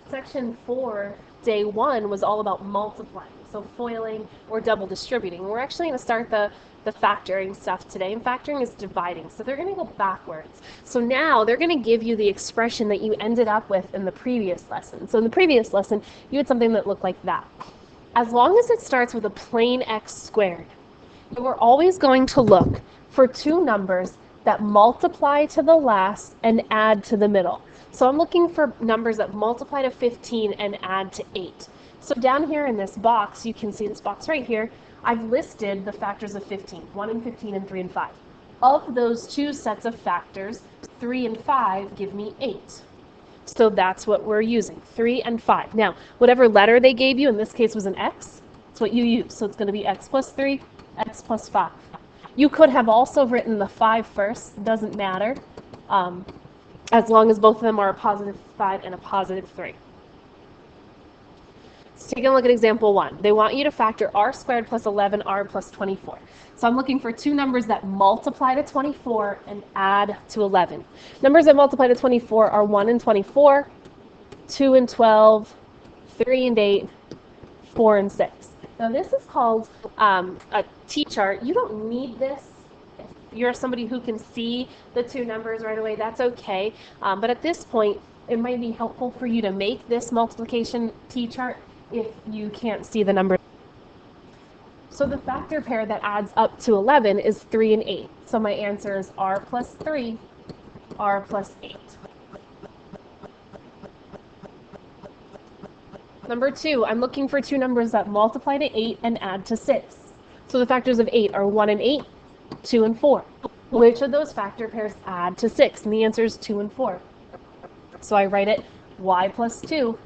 Section 4, day 1, was all about multiplying, so foiling or double distributing. We're actually going to start the factoring stuff today, and factoring is dividing, so they're going to go backwards. So now they're going to give you the expression that you ended up with in the previous lesson. So in the previous lesson, you had something that looked like that. As long as it starts with a plain x squared, you are always going to look for two numbers that multiply to the last and add to the middle. So I'm looking for numbers that multiply to 15 and add to 8. So down here in this box, you can see this box right here, I've listed the factors of 15, 1 and 15 and 3 and 5. Of those two sets of factors, 3 and 5 give me 8. So that's what we're using, 3 and 5. Now, whatever letter they gave you, in this case was an x, that's what you use. So it's going to be x plus 3, x plus 5. You could have also written the 5 first, doesn't matter, as long as both of them are a positive 5 and a positive 3. Let's take a look at example 1. They want you to factor r squared plus 11r plus 24. So I'm looking for two numbers that multiply to 24 and add to 11. Numbers that multiply to 24 are 1 and 24, 2 and 12, 3 and 8, 4 and 6. Now this is called a T-chart. You don't need this. If you're somebody who can see the two numbers right away, that's okay. But at this point, it might be helpful for you to make this multiplication T-chart if you can't see the number. So the factor pair that adds up to 11 is 3 and 8. So my answer is r plus 3, r plus 8. Number 2, I'm looking for two numbers that multiply to 8 and add to 6. So the factors of 8 are 1 and 8, 2 and 4. Which of those factor pairs add to 6? And the answer is 2 and 4. So I write it y plus 2,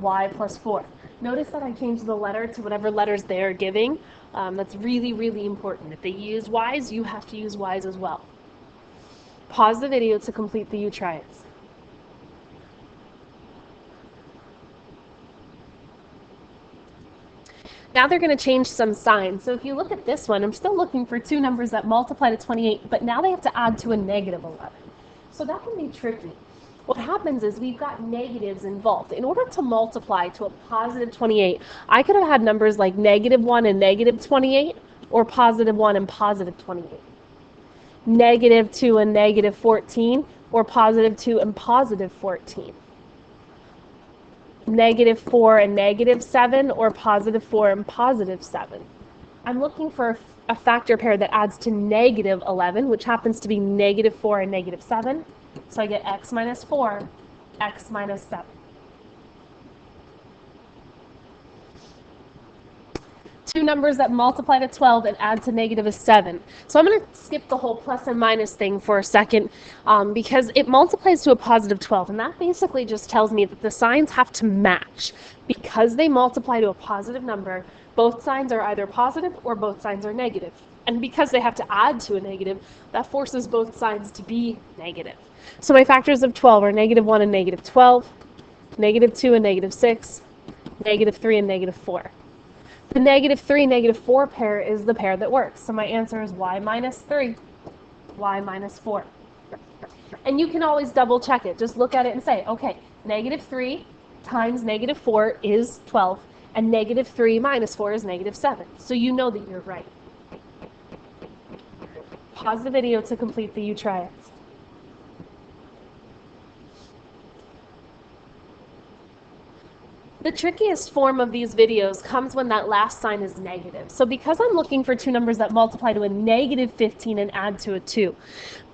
y plus 4. Notice that I changed the letter to whatever letters they are giving. That's really, really important. If they use y's, you have to use y's as well. Pause the video to complete the try it's. Now they're going to change some signs. So if you look at this one, I'm still looking for two numbers that multiply to 28, but now they have to add to a negative 11. So that can be tricky. What happens is we've got negatives involved. In order to multiply to a positive 28, I could have had numbers like negative 1 and negative 28, or positive 1 and positive 28. Negative 2 and negative 14, or positive 2 and positive 14. Negative 4 and negative 7, or positive 4 and positive 7. I'm looking for a factor pair that adds to negative 11, which happens to be negative 4 and negative 7. So I get x minus 4, x minus 7. Two numbers that multiply to 12 and add to negative is 7. So I'm going to skip the whole plus and minus thing for a second because it multiplies to a positive 12. And that basically just tells me that the signs have to match. Because they multiply to a positive number, both signs are either positive or both signs are negative. And because they have to add to a negative, that forces both sides to be negative. So my factors of 12 are negative 1 and negative 12, negative 2 and negative 6, negative 3 and negative 4. The negative 3, negative 4 pair is the pair that works. So my answer is y minus 3, y minus 4. And you can always double check it. Just look at it and say, okay, negative 3 times negative 4 is 12, and negative 3 minus 4 is negative 7. So you know that you're right. Pause the video to complete the try it. The trickiest form of these videos comes when that last sign is negative. So because I'm looking for two numbers that multiply to a negative 15 and add to a 2,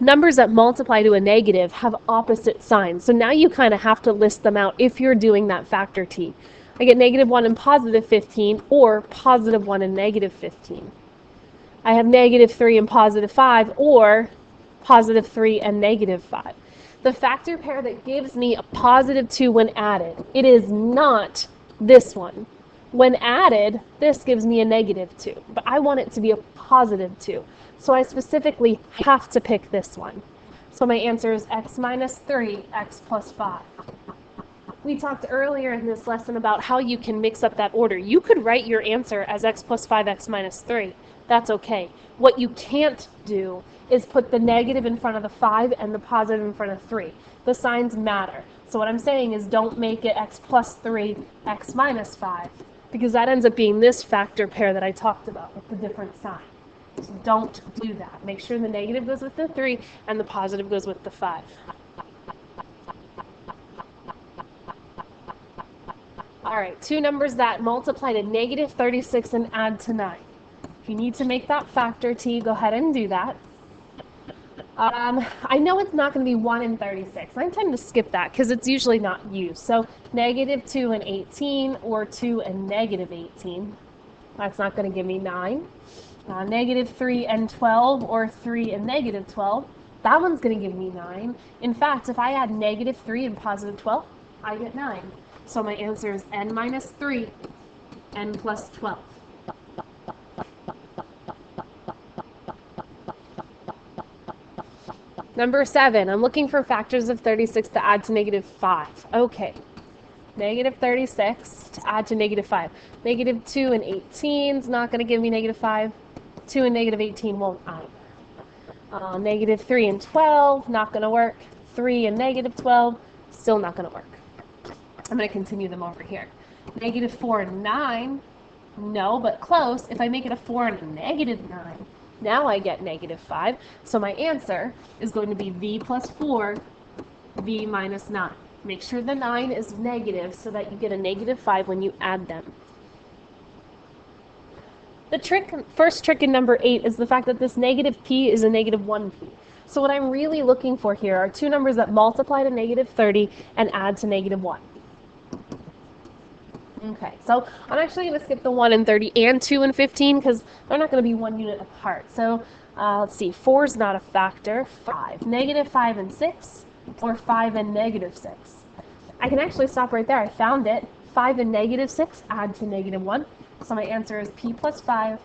numbers that multiply to a negative have opposite signs. So now you kind of have to list them out if you're doing that factor T. I get negative 1 and positive 15, or positive 1 and negative 15. I have negative 3 and positive 5, or positive 3 and negative 5. The factor pair that gives me a positive 2 when added, it is not this one. When added, this gives me a negative 2, but I want it to be a positive 2. So I specifically have to pick this one. So my answer is x minus 3, x plus 5. We talked earlier in this lesson about how you can mix up that order. You could write your answer as x plus 5, x minus 3. that's okay. What you can't do is put the negative in front of the 5 and the positive in front of 3. The signs matter. So what I'm saying is don't make it x plus 3, x minus 5, because that ends up being this factor pair that I talked about with the different sign. So don't do that. Make sure the negative goes with the 3 and the positive goes with the 5. All right, two numbers that multiply to negative 36 and add to 9. If you need to make that factor t, go ahead and do that. I know it's not going to be 1 and 36. I'm tending to skip that because it's usually not used. So negative 2 and 18 or 2 and negative 18. That's not going to give me 9. Negative 3 and 12 or 3 and negative 12. That one's going to give me 9. In fact, if I add negative 3 and positive 12, I get 9. So my answer is n minus 3, n plus 12. Number 7, I'm looking for factors of 36 to add to negative 5. Okay, negative 36 to add to negative 5. Negative 2 and 18 is not going to give me negative 5. 2 and negative 18 won't either. Negative 3 and 12, not going to work. 3 and negative 12, still not going to work. I'm going to continue them over here. Negative 4 and 9, no, but close. If I make it a 4 and a negative 9, now I get negative 5. So my answer is going to be v plus 4, v minus 9. Make sure the 9 is negative so that you get a negative 5 when you add them. The first trick in number 8 is the fact that this negative p is a negative 1p. So what I'm really looking for here are two numbers that multiply to negative 30 and add to negative 1. Okay, so I'm actually going to skip the 1 and 30 and 2 and 15 because they're not going to be 1 unit apart. So let's see, 4 is not a factor. 5. Negative 5 and 6 or 5 and negative 6. I can actually stop right there. I found it. 5 and negative 6 add to negative 1. So my answer is p plus 5,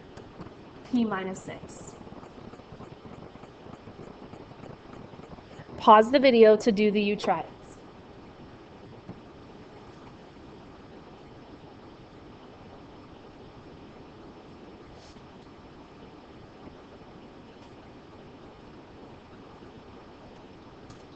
p minus 6. Pause the video to do the you try it.